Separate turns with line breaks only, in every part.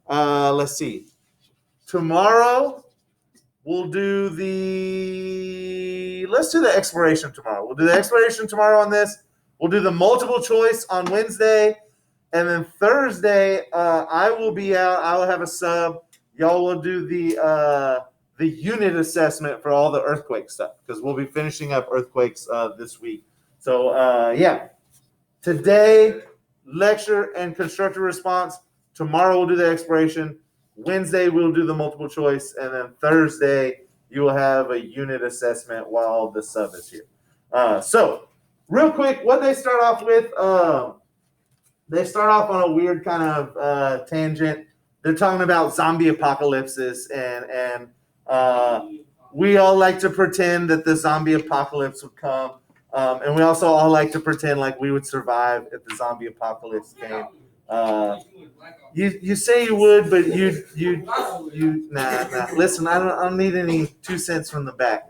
Let's see. Tomorrow we'll do the. Let's do the exploration tomorrow. We'll do the exploration tomorrow on this. We'll do the multiple choice on Wednesday, and then Thursday I will be out. I will have a sub. Y'all will do the unit assessment for all the earthquake stuff because we'll be finishing up earthquakes this week. So yeah, today lecture and constructive response. Tomorrow we'll do the exploration. Wednesday we'll do the multiple choice, and then Thursday you will have a unit assessment while the sub is here. So real quick, what they start off with, they start off on a weird kind of tangent. They're talking about zombie apocalypses, and we all like to pretend that the zombie apocalypse would come, and we also all like to pretend like we would survive if the zombie apocalypse came. You say you would, but you nah. Listen, I don't need any 2 cents from the back.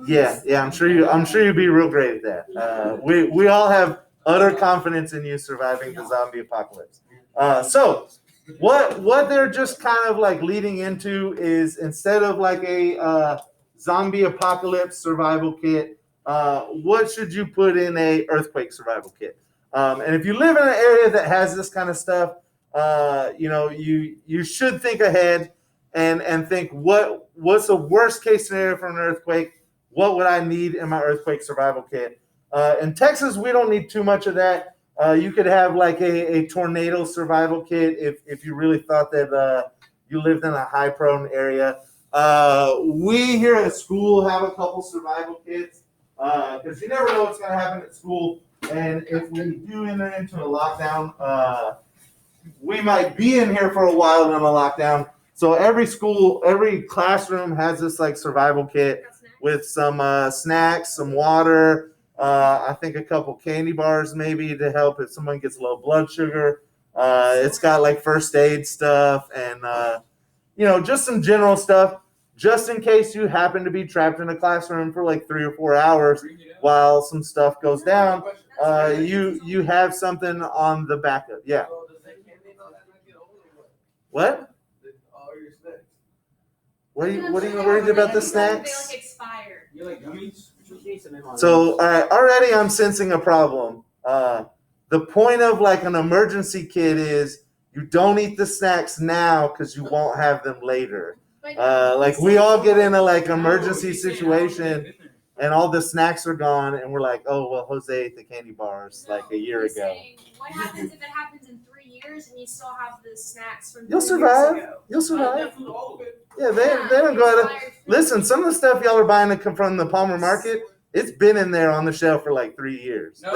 Yeah, I'm sure you'd be real great at that. We all have utter confidence in you surviving the zombie apocalypse. So what they're just kind of like leading into is instead of like a zombie apocalypse survival kit, what should you put in a earthquake survival kit? And if you live in an area that has this kind of stuff, you should think ahead and think what's the worst case scenario for an earthquake? What would I need in my earthquake survival kit? In Texas, we don't need too much of that. You could have like a tornado survival kit if you really thought that you lived in a high prone area. We here at school have a couple survival kits because you never know what's going to happen at school. And if we do enter into a lockdown, we might be in here for a while in a lockdown. So every classroom has this like survival kit with some snacks, some water, I think a couple candy bars maybe to help if someone gets low blood sugar. It's got like first aid stuff and just some general stuff just in case you happen to be trapped in a classroom for like 3 or 4 hours while some stuff goes down. You have something on the backup. Yeah. What? What are you worried about the snacks?
They like expire.
You like gummies?
So already I'm sensing a problem. The point of like an emergency kit is you don't eat the snacks now because you won't have them later. Like we all get in a like emergency situation and all the snacks are gone and we're like, oh well, Jose ate the candy bars like a year ago.
Saying, what happens if it happens in 3 years and you still have the snacks from 3
You'll
years
survive.
ago?
You'll survive. Yeah, they don't go out of. Listen, some of the stuff y'all are buying from the Palmer Market, it's been in there on the shelf for like 3 years.
No,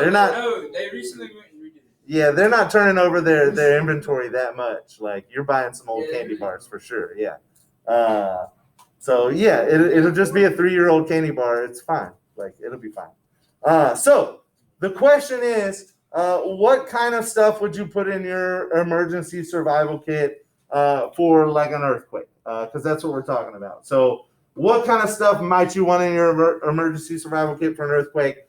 they recently went and redid it.
Yeah, they're not turning over their inventory that much. Like you're buying some old candy bars for sure. Yeah. So yeah, it'll just be a 3-year-old candy bar. It's fine. Like it'll be fine. So the question is, what kind of stuff would you put in your emergency survival kit for like an earthquake? Because that's what we're talking about. So what kind of stuff might you want in your emergency survival kit for an earthquake?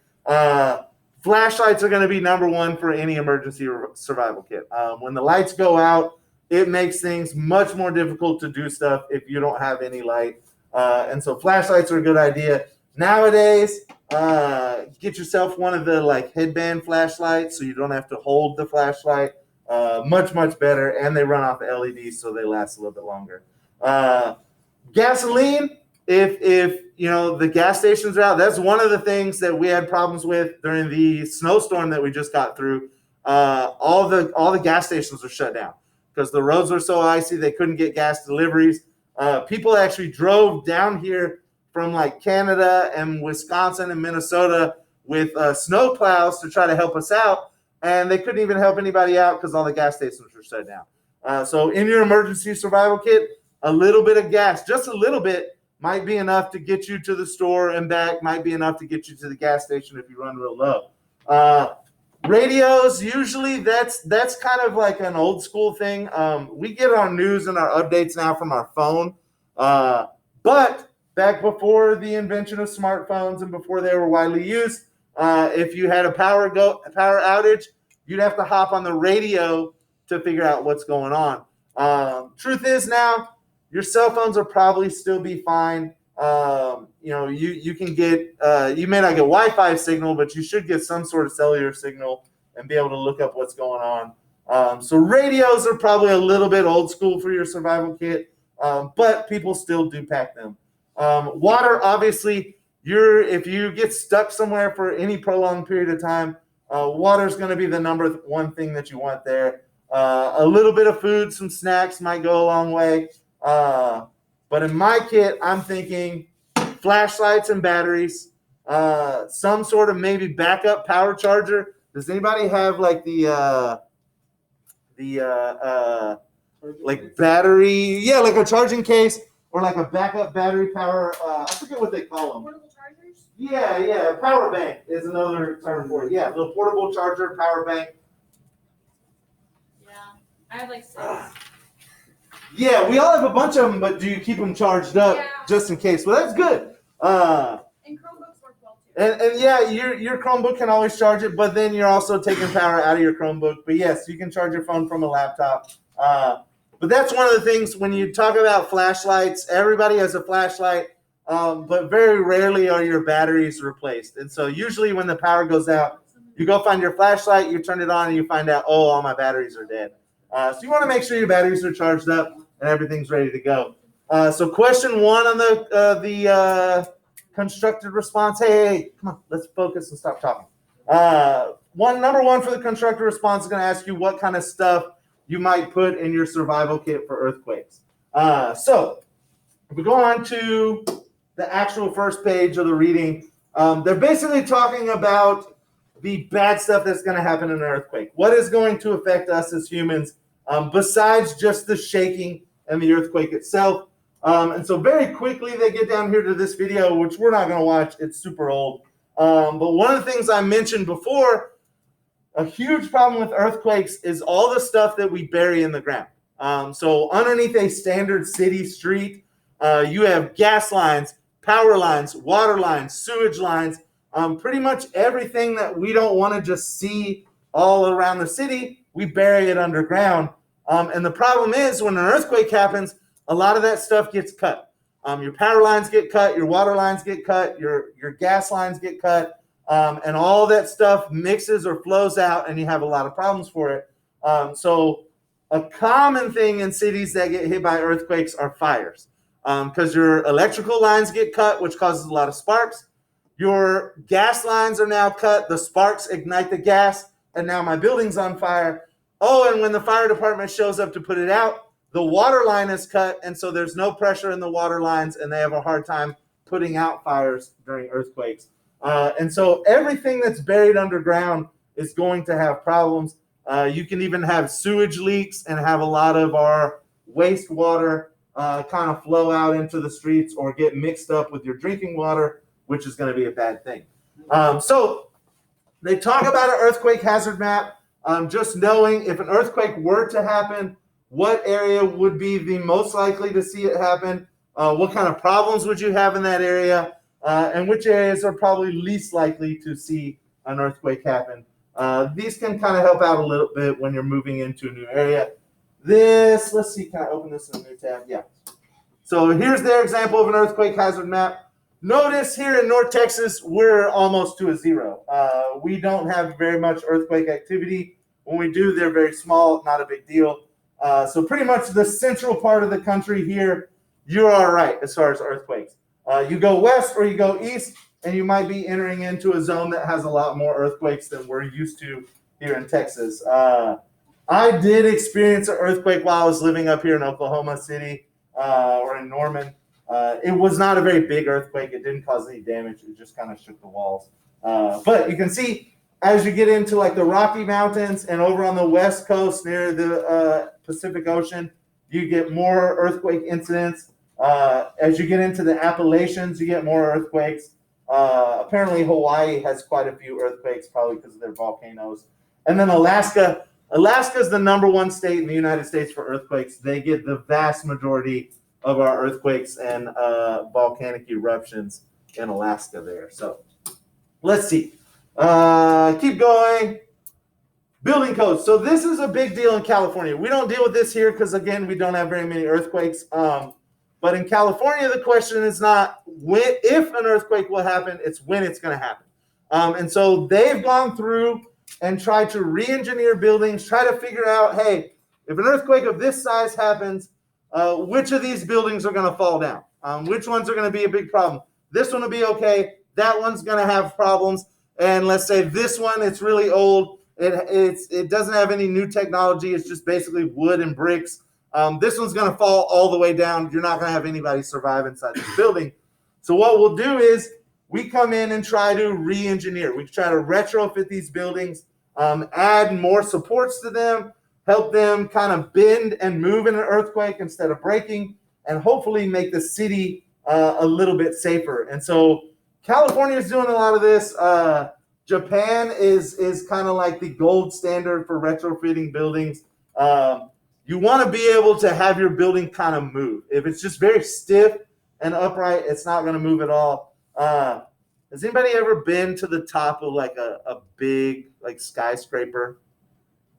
Flashlights are going to be number one for any emergency survival kit. When the lights go out, it makes things much more difficult to do stuff if you don't have any light. And so flashlights are a good idea. Nowadays, get yourself one of the like headband flashlights so you don't have to hold the flashlight. Much better, and they run off LEDs so they last a little bit longer. Gasoline, if the gas stations are out, that's one of the things that we had problems with during the snowstorm that we just got through. All the gas stations are shut down because the roads were so icy they couldn't get gas deliveries. People actually drove down here from like Canada and Wisconsin and Minnesota with snow plows to try to help us out, and they couldn't even help anybody out because all the gas stations were shut down. So in your emergency survival kit, a little bit of gas, just a little bit, might be enough to get you to the store and back, might be enough to get you to the gas station if you run real low. Radios, usually that's kind of like an old school thing. We get our news and our updates now from our phone. But back before the invention of smartphones and before they were widely used, if you had a power outage, you'd have to hop on the radio to figure out what's going on. Truth is now, your cell phones will probably still be fine. You can get, you may not get Wi-Fi signal, but you should get some sort of cellular signal and be able to look up what's going on. So radios are probably a little bit old school for your survival kit, but people still do pack them. Water, obviously, if you get stuck somewhere for any prolonged period of time, water is going to be the number one thing that you want there. A little bit of food, some snacks might go a long way. But in my kit, I'm thinking flashlights and batteries, some sort of maybe backup power charger. Does anybody have like the like battery? Yeah, like a charging case or like a backup battery power. I forget what they call them.
Portable chargers?
Yeah. Power bank is another term for it. Yeah, little portable charger, power bank.
Yeah. I have like 6.
Yeah, we all have a bunch of them, but do you keep them charged up just in case? Well, that's good.
And Chromebooks work well too.
And yeah, your Chromebook can always charge it, but then you're also taking power out of your Chromebook. But yes, you can charge your phone from a laptop. But that's one of the things when you talk about flashlights, everybody has a flashlight, but very rarely are your batteries replaced. And so usually when the power goes out, you go find your flashlight, you turn it on, and you find out, oh, all my batteries are dead. So you want to make sure your batteries are charged up and everything's ready to go. So question 1 on the constructed response. Hey, come on, let's focus and stop talking. Number one for the constructed response is going to ask you what kind of stuff you might put in your survival kit for earthquakes. So if we go on to the actual first page of the reading, they're basically talking about the bad stuff that's going to happen in an earthquake. What is going to affect us as humans besides just the shaking and the earthquake itself? And so very quickly they get down here to this video, which we're not going to watch. It's super old. But one of the things I mentioned before, a huge problem with earthquakes is all the stuff that we bury in the ground. So underneath a standard city street, you have gas lines, power lines, water lines, sewage lines, pretty much everything that we don't want to just see all around the city, we bury it underground. And the problem is when an earthquake happens, a lot of that stuff gets cut. Your power lines get cut, your water lines get cut, your gas lines get cut, and all that stuff mixes or flows out, and you have a lot of problems for it. So a common thing in cities that get hit by earthquakes are fires, because your electrical lines get cut, which causes a lot of sparks. Your gas lines are now cut, the sparks ignite the gas, and now my building's on fire. Oh, and when the fire department shows up to put it out, the water line is cut, and so there's no pressure in the water lines, and they have a hard time putting out fires during earthquakes. And so everything that's buried underground is going to have problems. You can even have sewage leaks and have a lot of our wastewater kind of flow out into the streets or get mixed up with your drinking water, which is going to be a bad thing. So they talk about an earthquake hazard map. Just knowing if an earthquake were to happen, what area would be the most likely to see it happen, what kind of problems would you have in that area, and which areas are probably least likely to see an earthquake happen. These can kind of help out a little bit when you're moving into a new area. Let's see, can I open this in a new tab? Yeah. So here's their example of an earthquake hazard map. Notice here in North Texas, we're almost to a 0. We don't have very much earthquake activity. When we do, they're very small, not a big deal. So pretty much the central part of the country here, you're all right as far as earthquakes. You go west or you go east, and you might be entering into a zone that has a lot more earthquakes than we're used to here in Texas. I did experience an earthquake while I was living up here in Oklahoma City or in Norman. It was not a very big earthquake. It didn't cause any damage. It just kind of shook the walls. But you can see as you get into like the Rocky Mountains and over on the west coast near the Pacific Ocean, you get more earthquake incidents. As you get into the Appalachians, you get more earthquakes. Apparently Hawaii has quite a few earthquakes, probably because of their volcanoes. And then Alaska. Alaska is the #1 state in the United States for earthquakes. They get the vast majority of our earthquakes and volcanic eruptions in Alaska there. So let's see. Keep going. Building codes. So this is a big deal in California. We don't deal with this here because, again, we don't have very many earthquakes. But in California, the question is not if an earthquake will happen, it's when it's going to happen. And so they've gone through and tried to re-engineer buildings, try to figure out, hey, if an earthquake of this size happens, which of these buildings are going to fall down? Which ones are going to be a big problem? This one will be okay. That one's going to have problems. And let's say this one, it's really old. It doesn't have any new technology. It's just basically wood and bricks. This one's going to fall all the way down. You're not going to have anybody survive inside the building. So what we'll do is we come in and try to re-engineer. We try to retrofit these buildings, add more supports to them, help them kind of bend and move in an earthquake instead of breaking, and hopefully make the city a little bit safer. And so California is doing a lot of this. Japan is kind of like the gold standard for retrofitting buildings. You want to be able to have your building kind of move. If it's just very stiff and upright, it's not going to move at all. Has anybody ever been to the top of like a big like skyscraper?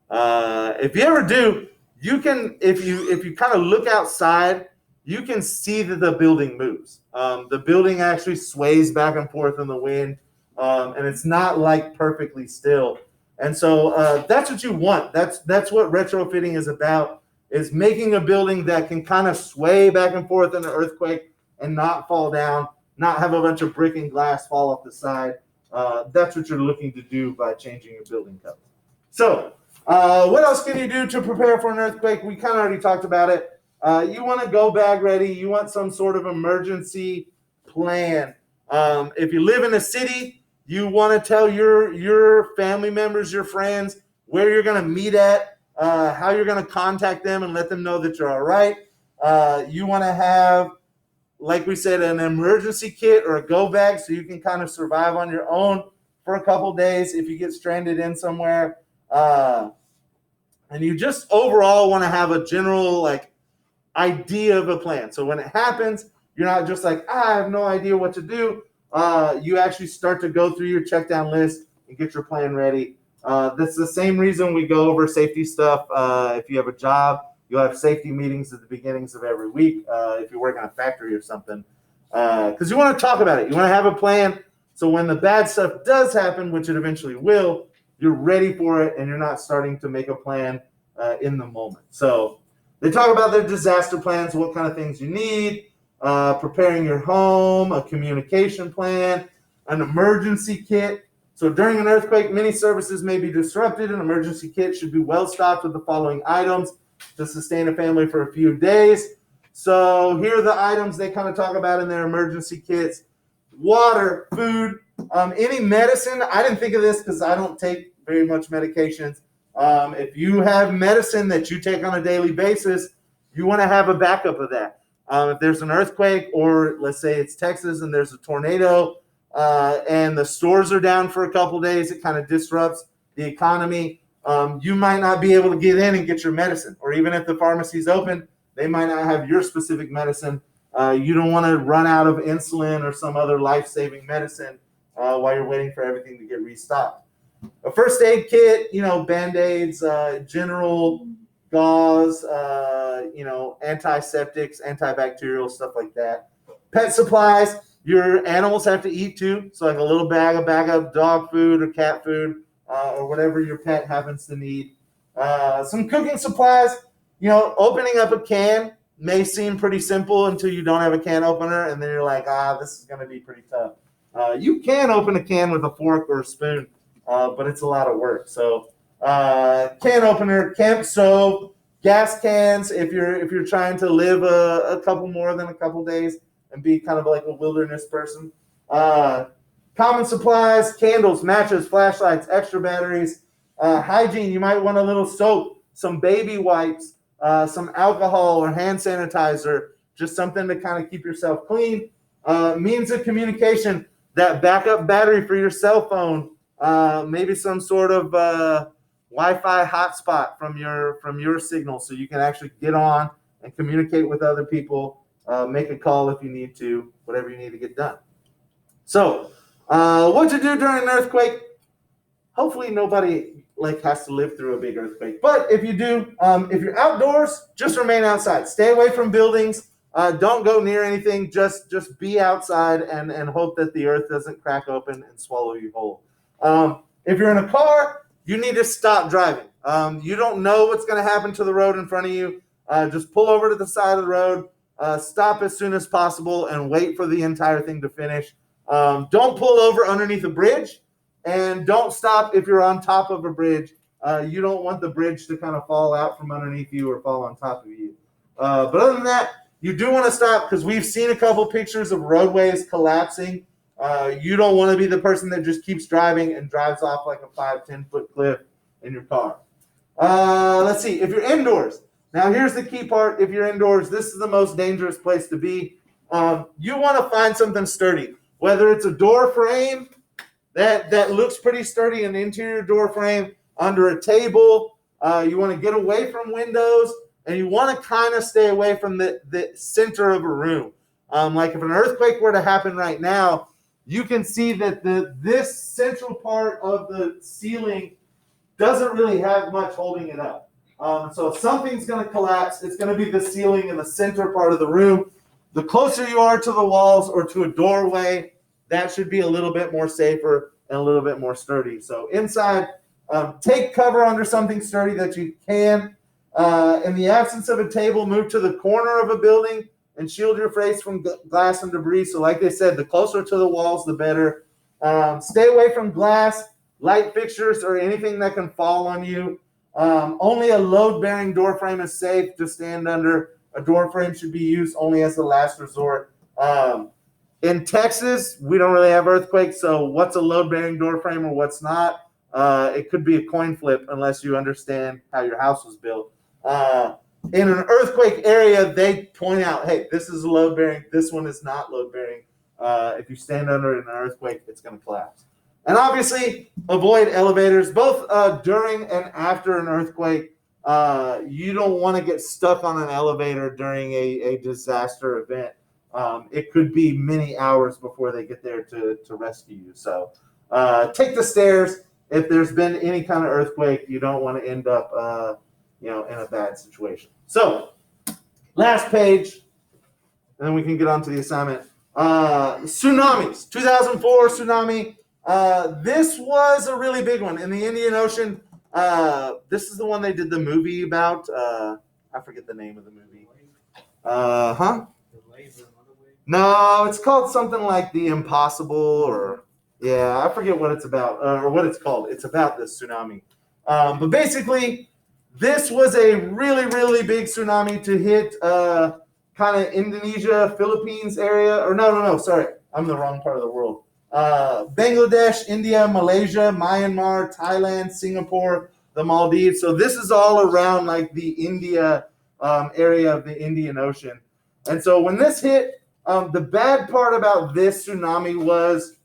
If you ever do, you can, if you kind of look outside, you can see that the building moves. The building actually sways back and forth in the wind, and it's not like perfectly still. And so that's what you want. That's what retrofitting is about, is making a building that can kind of sway back and forth in an earthquake and not fall down, not have a bunch of brick and glass fall off the side. That's what you're looking to do by changing your building code. So what else can you do to prepare for an earthquake? We kind of already talked about it. You want to go bag ready. You want some sort of emergency plan. If you live in a city, you want to tell your family members, your friends, where you're going to meet at, how you're going to contact them and let them know that you're all right. You want to have, like we said, an emergency kit or a go bag so you can kind of survive on your own for a couple days if you get stranded in somewhere. And you just overall want to have a general like idea of a plan. So when it happens, you're not just like, I have no idea what to do. You actually start to go through your check down list and get your plan ready. That's the same reason we go over safety stuff. If you have a job, you'll have safety meetings at the beginnings of every week. If you work in a factory or something, because you want to talk about it. You want to have a plan. So when the bad stuff does happen, which it eventually will, you're ready for it and you're not starting to make a plan in the moment. So they talk about their disaster plans, what kind of things you need, preparing your home, a communication plan, an emergency kit. So during an earthquake, many services may be disrupted. An emergency kit should be well stocked with the following items to sustain a family for a few days. So here are the items they kind of talk about in their emergency kits: water, food, any medicine. I didn't think of this because I don't take very much medications. If you have medicine that you take on a daily basis, you want to have a backup of that. If there's an earthquake, or let's say it's Texas and there's a tornado, and the stores are down for a couple days, it kind of disrupts the economy. You might not be able to get in and get your medicine, or even if the pharmacy's open, they might not have your specific medicine. You don't want to run out of insulin or some other life-saving medicine while you're waiting for everything to get restocked. A first aid kit, Band-Aids, general gauze, antiseptics, antibacterial, stuff like that. Pet supplies. Your animals have to eat too, so like a little bag of dog food or cat food, or whatever your pet happens to need. Some cooking supplies. Opening up a can may seem pretty simple until you don't have a can opener, and then you're like, this is going to be pretty tough. You can open a can with a fork or a spoon, but it's a lot of work. So can opener, camp stove, gas cans if you're trying to live a couple more than a couple days and be kind of like a wilderness person. Common supplies: candles, matches, flashlights, extra batteries. Hygiene: you might want a little soap, some baby wipes, some alcohol or hand sanitizer, just something to kind of keep yourself clean. Means of communication: that backup battery for your cell phone, maybe some sort of Wi-Fi hotspot from your signal, so you can actually get on and communicate with other people, make a call if you need to, whatever you need to get done. So what to do during an earthquake? Hopefully nobody like has to live through a big earthquake. But if you do, if you're outdoors, just remain outside. Stay away from buildings. Don't go near anything. Just be outside and hope that the earth doesn't crack open and swallow you whole. If you're in a car, you need to stop driving. You don't know what's going to happen to the road in front of you. Just pull over to the side of the road, stop as soon as possible, and wait for the entire thing to finish. Don't pull over underneath a bridge, and don't stop if you're on top of a bridge. You don't want the bridge to kind of fall out from underneath you or fall on top of you. But other than that, you do want to stop because we've seen a couple pictures of roadways collapsing. You don't want to be the person that just keeps driving and drives off like a 5-10 foot cliff in your car. Let's see. If you're indoors, now here's the key part. If you're indoors, this is the most dangerous place to be. You want to find something sturdy, whether it's a door frame that looks pretty sturdy, an interior door frame under a table. You want to get away from windows, and you want to kind of stay away from the center of a room. Like if an earthquake were to happen right now, you can see that this central part of the ceiling doesn't really have much holding it up. So if something's going to collapse, it's going to be the ceiling in the center part of the room. The closer you are to the walls or to a doorway, that should be a little bit more safer and a little bit more sturdy. So inside, take cover under something sturdy that you can. In the absence of a table, move to the corner of a building and shield your face from glass and debris. So like they said, the closer to the walls, the better. Stay away from glass, light fixtures, or anything that can fall on you. Only a load-bearing door frame is safe to stand under. A door frame should be used only as a last resort. In Texas, we don't really have earthquakes, so what's a load-bearing door frame or what's not? It could be a coin flip unless you understand how your house was built. In an earthquake area, they point out, hey, this is a load-bearing, this one is not load-bearing. If you stand under it in an earthquake, it's going to collapse. And obviously, avoid elevators, both during and after an earthquake. You don't want to get stuck on an elevator during a disaster event. It could be many hours before they get there to rescue you. So take the stairs. If there's been any kind of earthquake, you don't want to end up in a bad situation. So last page, and then we can get on to the assignment. Tsunamis, 2004 tsunami. This was a really big one in the Indian Ocean. This is the one they did the movie about. I forget the name of the movie. No, it's called something like The Impossible, or I forget what it's about or what it's called. It's about this tsunami. But basically, this was a really, really big tsunami to hit kind of Indonesia, Philippines area. Or no, sorry. I'm in the wrong part of the world. Bangladesh, India, Malaysia, Myanmar, Thailand, Singapore, the Maldives. So this is all around like the India area of the Indian Ocean. And so when this hit, the bad part about this tsunami was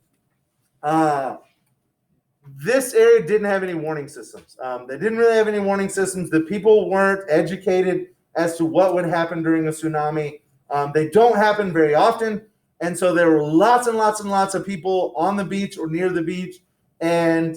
this area didn't have any warning systems. They didn't really have any warning systems. The people weren't educated as to what would happen during a tsunami. They don't happen very often. And so there were lots and lots and lots of people on the beach or near the beach, and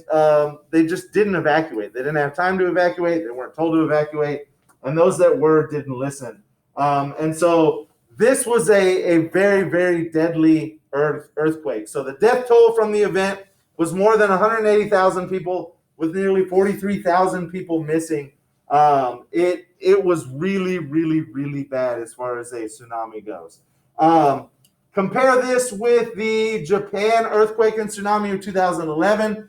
they just didn't evacuate. They didn't have time to evacuate. They weren't told to evacuate. And those that were didn't listen. And so this was a very, very deadly earthquake. So the death toll from the event was more than 180,000 people, with nearly 43,000 people missing. It was really, really, really bad as far as a tsunami goes. Compare this with the Japan earthquake and tsunami of 2011.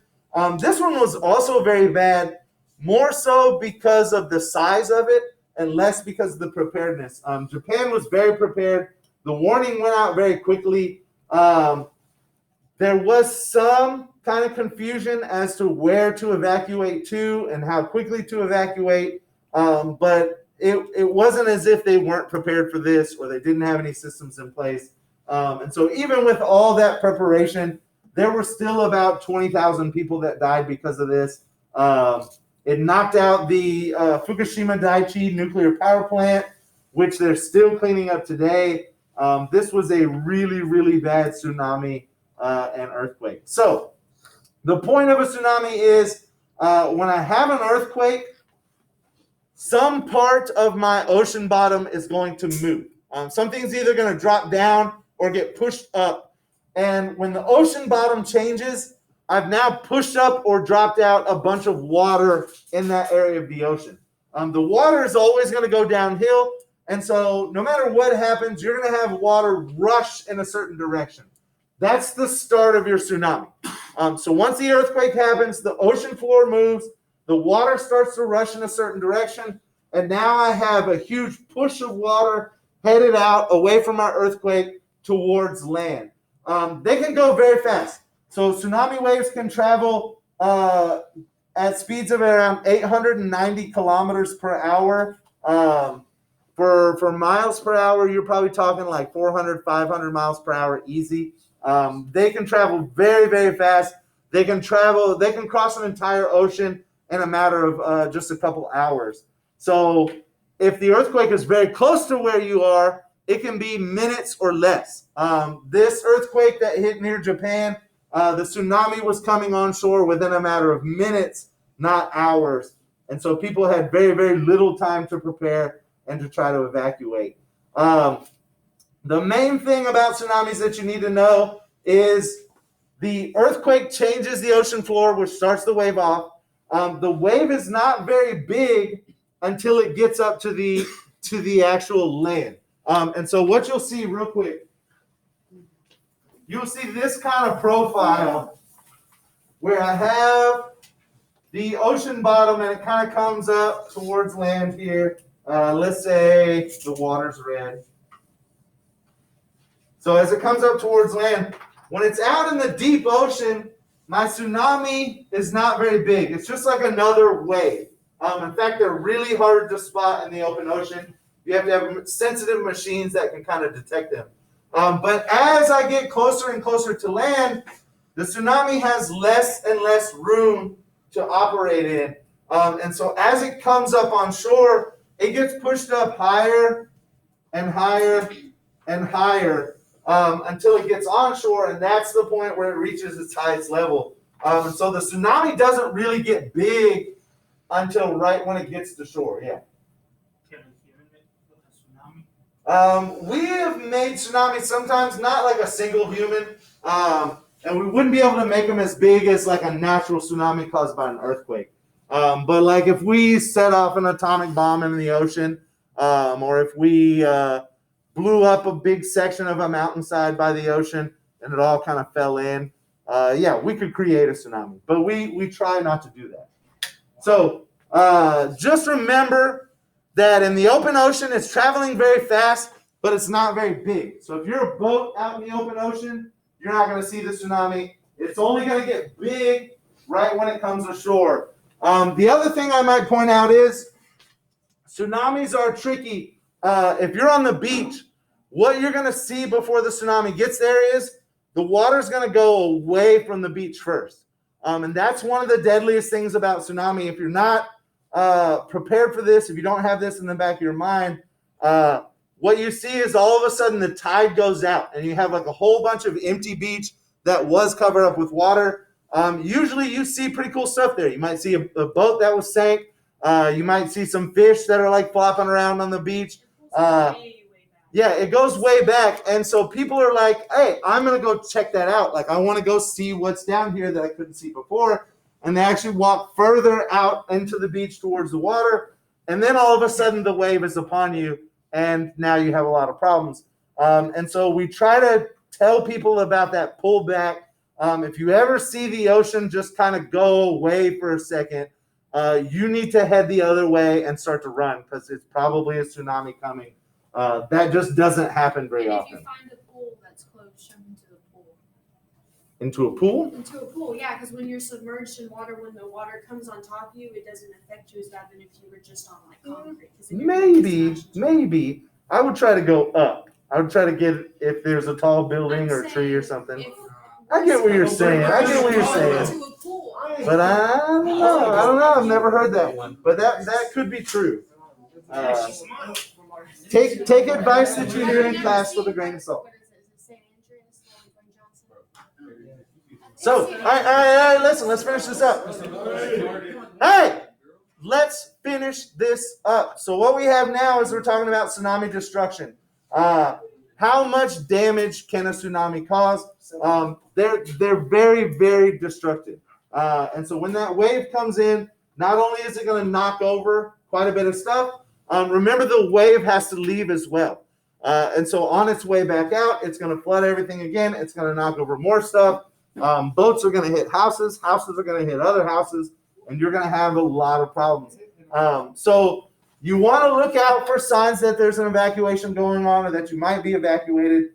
This one was also very bad, more so because of the size of it and less because of the preparedness. Japan was very prepared. The warning went out very quickly. There was some kind of confusion as to where to evacuate to and how quickly to evacuate, but it wasn't as if they weren't prepared for this or they didn't have any systems in place. And so even with all that preparation, there were still about 20,000 people that died because of this. It knocked out the Fukushima Daiichi nuclear power plant, which they're still cleaning up today. This was a really, really bad tsunami and earthquake. So the point of a tsunami is when I have an earthquake, some part of my ocean bottom is going to move. Something's either going to drop down or get pushed up. And when the ocean bottom changes, I've now pushed up or dropped out a bunch of water in that area of the ocean. The water is always going to go downhill. And so no matter what happens, you're going to have water rush in a certain direction. That's the start of your tsunami. So once the earthquake happens, the ocean floor moves, the water starts to rush in a certain direction, and now I have a huge push of water headed out away from our earthquake towards land. They can go very fast. So tsunami waves can travel at speeds of around 890 kilometers per hour. For miles per hour, you're probably talking like 400, 500 miles per hour easy. They can travel very, very fast. They can cross an entire ocean in a matter of just a couple hours. So if the earthquake is very close to where you are, it can be minutes or less. This earthquake that hit near Japan, the tsunami was coming onshore within a matter of minutes, not hours. And so people had very, very little time to prepare and to try to evacuate. The main thing about tsunamis that you need to know is the earthquake changes the ocean floor, which starts the wave off. The wave is not very big until it gets up to the actual land. And so what you'll see real quick, you'll see this kind of profile where I have the ocean bottom and it kind of comes up towards land here. Let's say the water's red. So as it comes up towards land, when it's out in the deep ocean, my tsunami is not very big. It's just like another wave. In fact, they're really hard to spot in the open ocean. You have to have sensitive machines that can kind of detect them. But as I get closer and closer to land, the tsunami has less and less room to operate in. And so as it comes up on shore, it gets pushed up higher and higher and higher until it gets onshore, and that's the point where it reaches its highest level. And so the tsunami doesn't really get big until right when it gets to shore. Yeah.
Can a human make a tsunami?
We have made tsunamis sometimes, not like a single human, and we wouldn't be able to make them as big as like a natural tsunami caused by an earthquake. But like if we set off an atomic bomb in the ocean, or if we blew up a big section of a mountainside by the ocean and it all kind of fell in, we could create a tsunami. But we try not to do that. So just remember that in the open ocean, it's traveling very fast, but it's not very big. So if you're a boat out in the open ocean, you're not going to see the tsunami. It's only going to get big right when it comes ashore. The other thing I might point out is tsunamis are tricky. If you're on the beach, what you're going to see before the tsunami gets there is the water's going to go away from the beach first. And that's one of the deadliest things about tsunami. If you're not prepared for this, if you don't have this in the back of your mind, what you see is all of a sudden the tide goes out and you have like a whole bunch of empty beach that was covered up with water. Usually you see pretty cool stuff there. You might see a boat that was sank. You might see some fish that are like flopping around on the beach. Yeah, it goes way back. And so people are like, hey, I'm going to go check that out. Like, I want to go see what's down here that I couldn't see before. And they actually walk further out into the beach towards the water. And then all of a sudden the wave is upon you. And now you have a lot of problems. And so we try to tell people about that pullback. If you ever see the ocean just kind of go away for a second, you need to head the other way and start to run because it's probably a tsunami coming. That just doesn't happen very often.
If you find a pool that's close, jump into the pool.
Into a pool?
Into a pool, yeah, because when you're submerged in water, when the water comes on top of you, it doesn't affect you as bad than if you were just on like concrete.
Maybe. I would try to go up. I would try to get if there's a tall building or tree or something. I get what you're saying.
Into a pool.
But I don't know. I've never heard that one. But that could be true. Take advice that you hear in class with a grain of salt.
What is it? Is it St. Andreas or Johnson?
So, all right, listen, let's finish this up. Hey, let's finish this up. So what we have now is we're talking about tsunami destruction. How much damage can a tsunami cause? They're very, very destructive. And so when that wave comes in, not only is it going to knock over quite a bit of stuff, remember the wave has to leave as well. And so on its way back out, it's going to flood everything again. It's going to knock over more stuff. Boats are going to hit houses. Houses are going to hit other houses. And you're going to have a lot of problems. So you want to look out for signs that there's an evacuation going on or that you might be evacuated.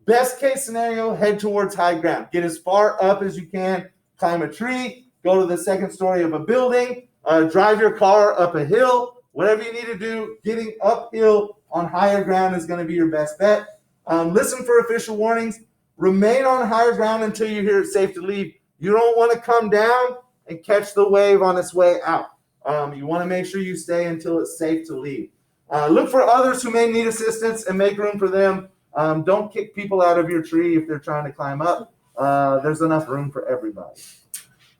Best case scenario, head towards high ground. Get as far up as you can. Climb a tree. Go to the second story of a building. Drive your car up a hill. Whatever you need to do, getting uphill on higher ground is going to be your best bet. Listen for official warnings. Remain on higher ground until you hear it's safe to leave. You don't want to come down and catch the wave on its way out. You want to make sure you stay until it's safe to leave. Look for others who may need assistance and make room for them. Don't kick people out of your tree if they're trying to climb up. There's enough room for everybody.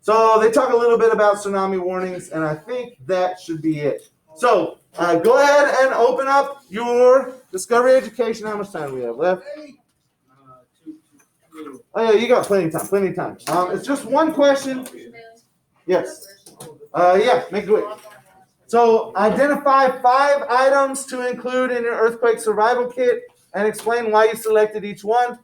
So they talk a little bit about tsunami warnings, and I think that should be it. So go ahead and open up your Discovery Education. How much time do we have left? Oh, yeah, you got plenty of time. It's just one question. Yes. Yeah, make it quick. So identify 5 items to include in your earthquake survival kit and explain why you selected each one.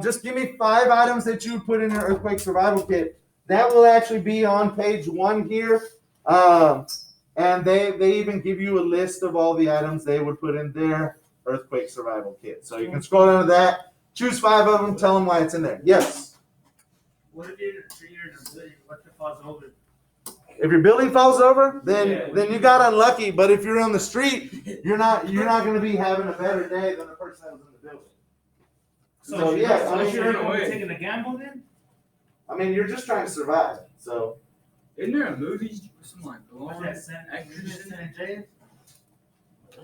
Just give me 5 items that you put in your earthquake survival kit. That will actually be on page 1 here. And they even give you a list of all the items they would put in their earthquake survival kit. So you can scroll down to that, choose 5 of them, tell them why it's in there. Yes?
What if you're in a tree or in a building? What if it falls over?
If your building falls over, then you got unlucky. But if you're on the street, you're not going to be having a better day than the person that was in the building. So yeah, I mean,
you're taking a gamble then?
I mean, you're just trying to survive. So
Isn't there a movie with some like
What's
blonde
that, San
actress?
Andreas?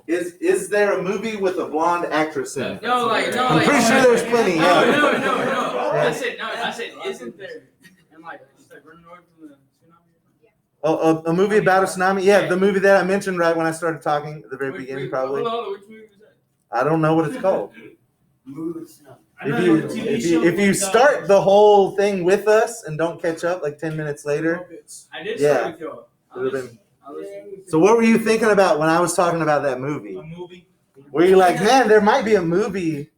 is there a movie with a blonde actress in it?
No,
I'm pretty sure there's plenty.
No.
Yeah.
I said, isn't there? And like, she's like running away from the tsunami.
Oh, a movie about a tsunami? Yeah, the movie that I mentioned right when I started talking at the very beginning, probably.
Hold on, which movie was that?
I don't know what it's called.
I know there was a TV show
If you
with,
start the whole thing with us and don't catch up like 10 minutes later,
I did
Yeah.
start with y'all.
it would have been.
I listened.
So what were you thinking about when I was talking about that movie?
a movie.
Were you like, man, there might be a movie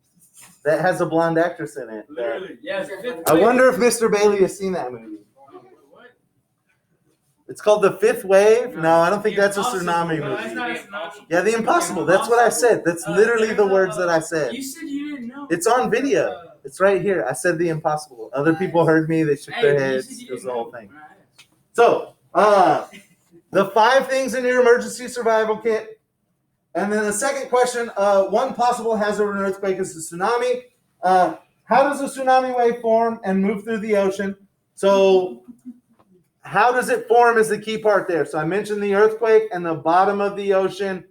that has a blonde actress in it?
Literally, yes.
I wonder if Mr. Bailey has seen that movie.
What?
It's called The Fifth Wave? No, I don't think that's a tsunami
No, that's
movie.
not a tsunami.
Yeah, The Impossible. That's what I said. That's literally the words that I said.
You said you didn't know.
It's on video. It's right here. I said The Impossible. Other people heard me. They shook their heads. It was the whole thing. So, the 5 things in your emergency survival kit. And then the second question, one possible hazard of an earthquake is a tsunami. How does a tsunami wave form and move through the ocean? So how does it form is the key part there. So I mentioned the earthquake and the bottom of the ocean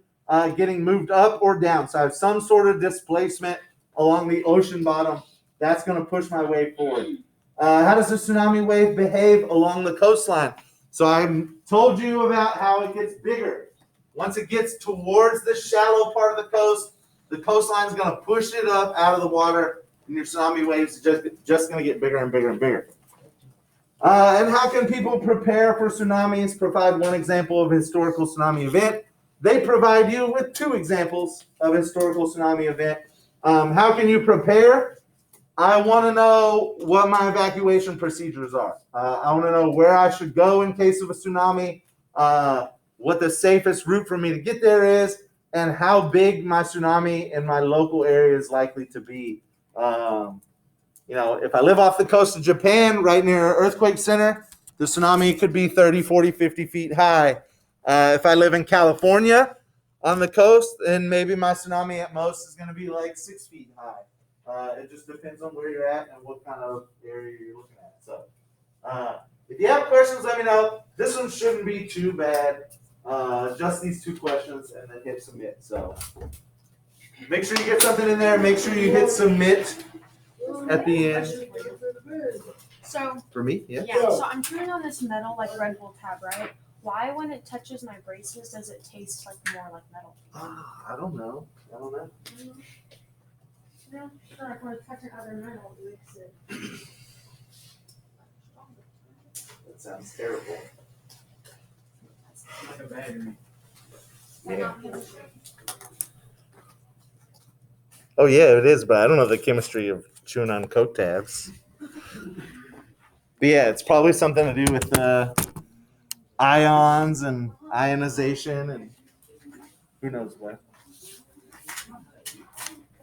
getting moved up or down. So I have some sort of displacement along the ocean bottom. That's going to push my wave forward. How does a tsunami wave behave along the coastline? So I told you about how it gets bigger. Once it gets towards the shallow part of the coastline is going to push it up out of the water, and your tsunami waves are just going to get bigger and bigger and bigger. And how can people prepare for tsunamis? Provide one example of a historical tsunami event. They provide you with 2 examples of a historical tsunami event. How can you prepare? I want to know what my evacuation procedures are. I want to know where I should go in case of a tsunami, what the safest route for me to get there is, and how big my tsunami in my local area is likely to be. If I live off the coast of Japan, right near an earthquake center, the tsunami could be 30, 40, 50 feet high. If I live in California on the coast, then maybe my tsunami at most is going to be like 6 feet high. It just depends on where you're at and what kind of area you're looking at. So if you have questions, let me know. This one shouldn't be too bad. Just these 2 questions and then hit submit. So make sure you get something in there. Make sure you hit submit at the end.
So
For me, yeah.
yeah, so I'm chewing on this metal like Red Bull tab, right? Why, when it touches my braces, does it taste like more like metal?
I don't know.
Yeah, sure. Like when it's touching other metal, it makes it.
That sounds terrible.
Like a battery.
But
Yeah.
not chemistry.
Oh yeah, it is, but I don't know the chemistry of chewing on Coke tabs. But yeah, it's probably something to do with ions and ionization and who knows what.